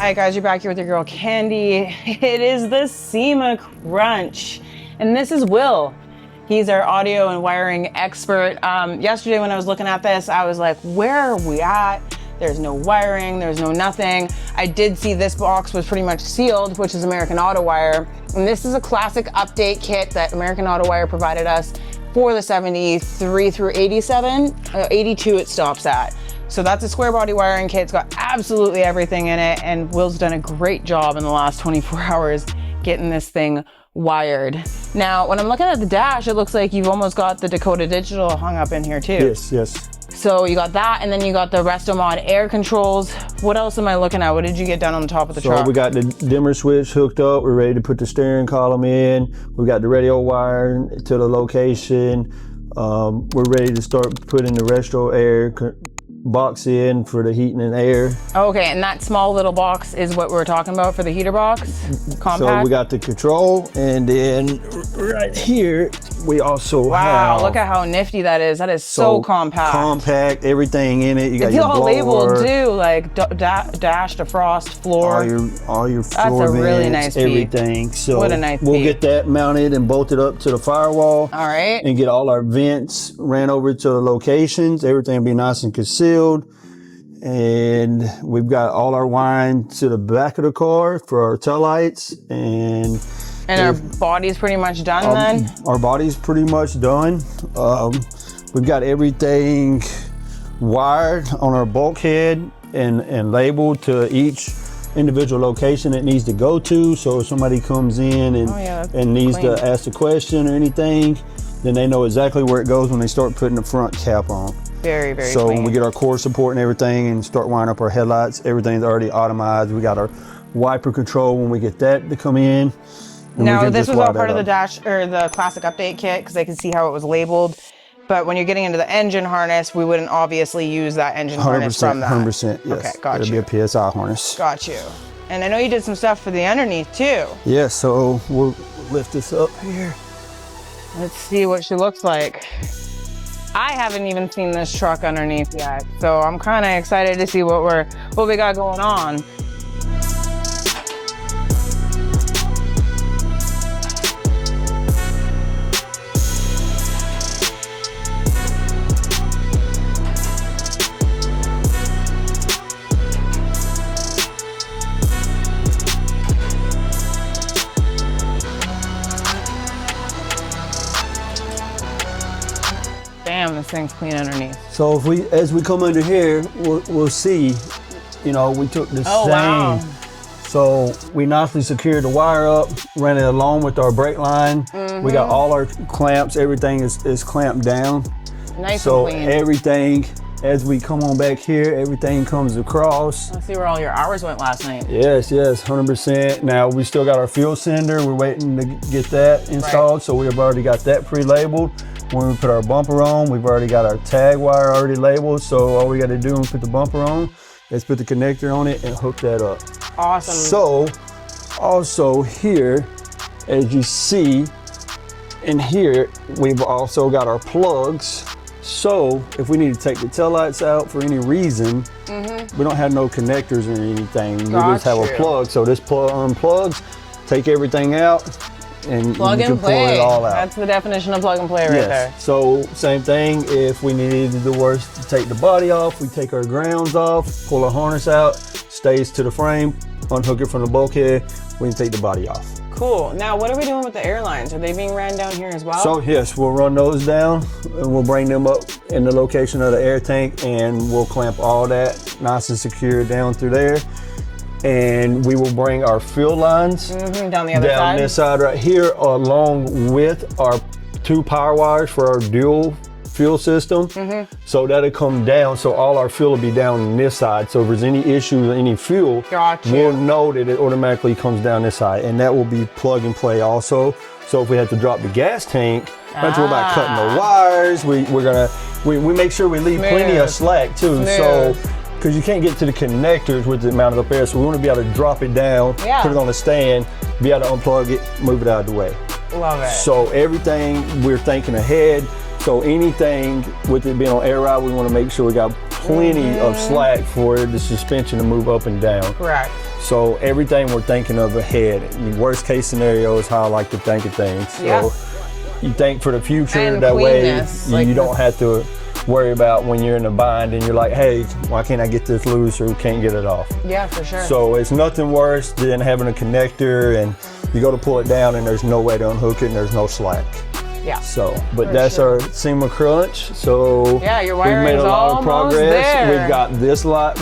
Hi guys, you're back here with your girl Candy. It is the SEMA Crunch, and this is Will. He's our audio and wiring expert. Yesterday when I was looking at this, I was like, where are we at? There's no wiring, there's no nothing. I did see this box was pretty much sealed, which is American Autowire. And this is a classic update kit that American Autowire provided us for the 73 through 87, 82 it stops at. So that's a square body wiring kit. It's got absolutely everything in it, and Will's done a great job in the last 24 hours getting this thing wired. Now, when I'm looking at the dash, it looks like you've almost got the Dakota Digital hung up in here too. Yes, yes. So you got that, and then you got the RestoMod air controls. What else am I looking at? What did you get done on the top of the truck? So we got the dimmer switch hooked up. We're ready to put the steering column in. We got the radio wire to the location. We're ready to start putting the RetroAir box in for the heating and air. Okay, and that small little box is what we're talking about for the heater box? Compact? So we got the control, and then right here we also wow, have, look at how nifty that is. That is so compact. Compact, everything in it. You got it's your all blower, labeled too, like dash, defrost, floor. all your floor That's a vents, really nice everything. So what a nice we'll piece. get that mounted and bolted up to the firewall. All right. And get all our vents ran over to the locations. Everything will be nice and concealed. And we've got all our wiring to the back of the car for our tail lights. And our body's pretty much done then? Our body's pretty much done. We've got everything wired on our bulkhead and labeled to each individual location it needs to go to. So if somebody comes in and needs to ask a question or anything, then they know exactly where it goes when they start putting the front cap on. Very, very So clean. when we get our core support and everything and start wiring up our headlights, everything's already automized. We got our wiper control when we get that to come in. Now this was all part of the dash or the classic update kit because I could see how it was labeled. But when you're getting into the engine harness, we wouldn't obviously use that engine harness from that. 100%, yes. Okay, got you. It'll be a PSI harness. Got you. And I know you did some stuff for the underneath too. Yeah, so we'll lift this up here. Let's see what she looks like. I haven't even seen this truck underneath yet, so I'm kind of excited to see what we got going on. Damn, this thing's clean underneath. So as we come under here, we'll see, you know, we took the same. Wow. So we nicely secured the wire up, ran it along with our brake line. We got all our clamps, everything is clamped down. Nice and clean. So everything, as we come on back here, everything comes across. Let's see where all your hours went last night. Yes, 100%. Now we still got our fuel sender. We're waiting to get that installed. Right. So we've already got that pre-labeled. When we put our bumper on, we've already got our tag wire already labeled. So all we got to do when we put the bumper on is put the connector on it and hook that up. Awesome. So also here, as you see in here, we've also got our plugs. So if we need to take the taillights out for any reason, we don't have no connectors or anything. We just have a plug. So this plug unplugs, take everything out, and plug you can and play. pull it all out. That's the definition of plug and play right there. So same thing, if we needed the worst to take the body off, we take our grounds off, pull our harness out, stays to the frame, unhook it from the bulkhead, we can take the body off. Cool. Now what are we doing with the airlines? Are they being ran down here as well? So yes, we'll run those down and we'll bring them up in the location of the air tank and we'll clamp all that nice and secure down through there. And we will bring our fuel lines down the other side. Down this side right here, along with our 2 power wires for our dual fuel system. So that'll come down, so all our fuel will be down on this side. So if there's any issues with any fuel, we'll know that it automatically comes down this side, and that will be plug and play also. So if we have to drop the gas tank, that's what about cutting the wires. We make sure we leave plenty of slack too. So because you can't get to the connectors with the amount of air, so we want to be able to drop it down, put it on a stand, be able to unplug it, move it out of the way. Love it. So everything we're thinking ahead. So anything with it being on air ride, we want to make sure we got plenty of slack for the suspension to move up and down. Correct. So everything we're thinking of ahead. The worst case scenario is how I like to think of things. So you think for the future, and that cleanness, way you don't have to worry about when you're in a bind and you're like, hey, why can't I get this loose or can't get it off? Yeah, for sure. So it's nothing worse than having a connector and you go to pull it down and there's no way to unhook it and there's no slack. Yeah. So, but that's our SEMA crunch. So yeah, your we've wiring made a lot of progress. There.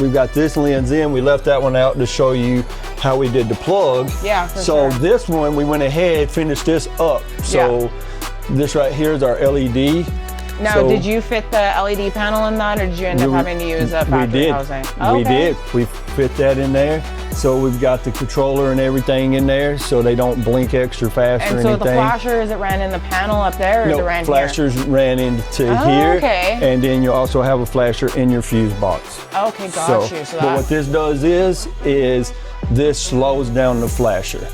We've got this lens in. We left that one out to show you how we did the plug. Yeah, for so sure. this one, we went ahead, finished this up. So this right here is our LED. Now, did you fit the LED panel in that, or did you end up having to use a factory housing? Okay. We did. We fit that in there. So we've got the controller and everything in there, so they don't blink extra fast or anything. And so the flasher, is it ran in the panel up there, or is it ran flashers here? ran into here. Okay. And then you also have a flasher in your fuse box. Okay, got you. So but what this does is this slows down the flasher.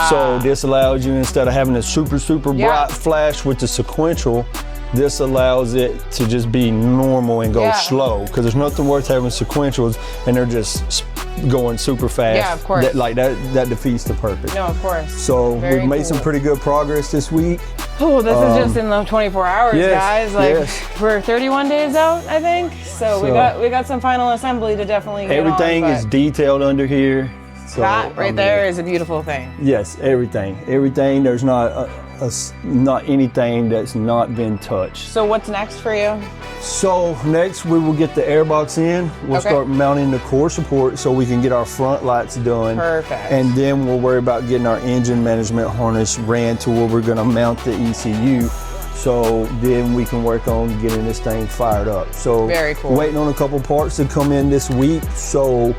So this allows you, instead of having a super bright flash with the sequential, this allows it to just be normal and go slow, because there's nothing worth having sequentials and they're just going super fast. Yeah, of course. That defeats the purpose. No, of course. So we've made some pretty good progress this week. Oh, this is just in the 24 hours, guys. Like we're 31 days out, I think. So we got some final assembly to definitely get everything on, is detailed under here. So that right there is a beautiful thing. Yes, everything. There's not anything that's not been touched. So what's next for you? So next we will get the airbox in. We'll start mounting the core support so we can get our front lights done. Perfect. And then we'll worry about getting our engine management harness ran to where we're gonna mount the ECU. So then we can work on getting this thing fired up. So very cool. Waiting on a couple parts to come in this week. So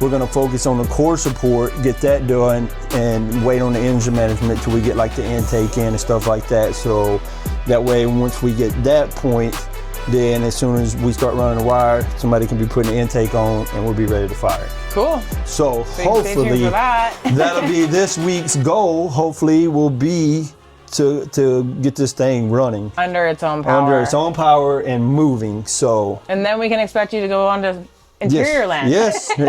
we're gonna focus on the core support, get that done, and wait on the engine management till we get like the intake in and stuff like that. So that way, once we get that point, then as soon as we start running the wire, somebody can be putting the intake on and we'll be ready to fire. Cool. So hopefully that'll be this week's goal. Hopefully will be to get this thing running. Under its own power. Under its own power and moving, so. And then we can expect you to go on to interior land. Yes. He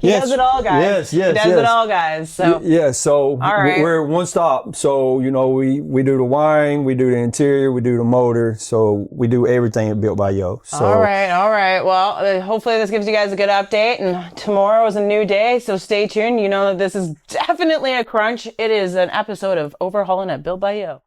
does it all, guys. Yes. He does it all, guys. So so we're one stop. So we do the wiring, we do the interior, we do the motor. So we do everything at BuiltbyYO. So all right. Well, hopefully this gives you guys a good update. And tomorrow is a new day, so stay tuned. You know that this is definitely a crunch. It is an episode of Overhauling at BuiltbyYO.